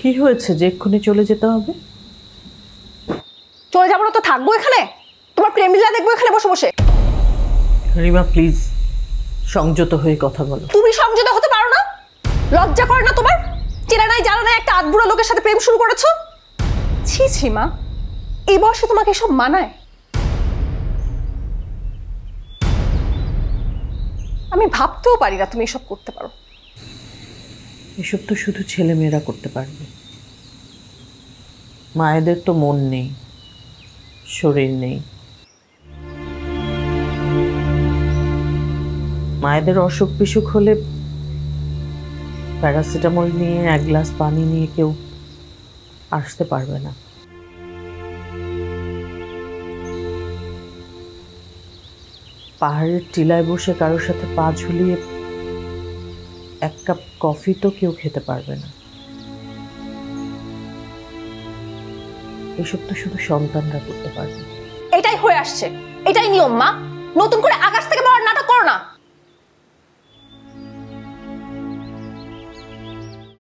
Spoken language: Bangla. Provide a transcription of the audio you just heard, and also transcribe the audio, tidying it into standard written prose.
কি হয়েছে যে এক্ষুনি চলে যেতে হবে? চলে যাবো না তো থাকবো এখানে, তোমার প্রেমিলা দেখবো এখানে বসে বসে। রিমা প্লিজ সংযত হয়ে কথা বলো। তুমি সংযত হতে পারো না? লজ্জা করে না তোমার? চেনা নাই জানা নাই একটা আধবুড়া লোকের সাথে প্রেম শুরু করেছো। ছি ছি মা, এই বয়সে তোমাকে এসব মানায়? আমি ভাবতেও পারি না তুমি এসব করতে পারো। এসব তো শুধু ছেলেমেয়েরা করতে পারবে, মায়েদের তো মন নেই, শরীর নেই। মায়েদের অসুখ বিসুখ হলে প্যারাসিটামল নিয়ে এক গ্লাস পানি নিয়ে কেউ আসতে পারবে না। পাহাড়ের টিলায় বসে কারোর সাথে পা ঝুলিয়ে এক কাপ কফি তো কেউ খেতে পারবে না। এসব তো শুধু সন্তানরা করতে পারবে। এটাই হয়ে আসছে, এটাই নিয়ম মা। নতুন করে আকাশ থেকে পড়ার নাটক করো না।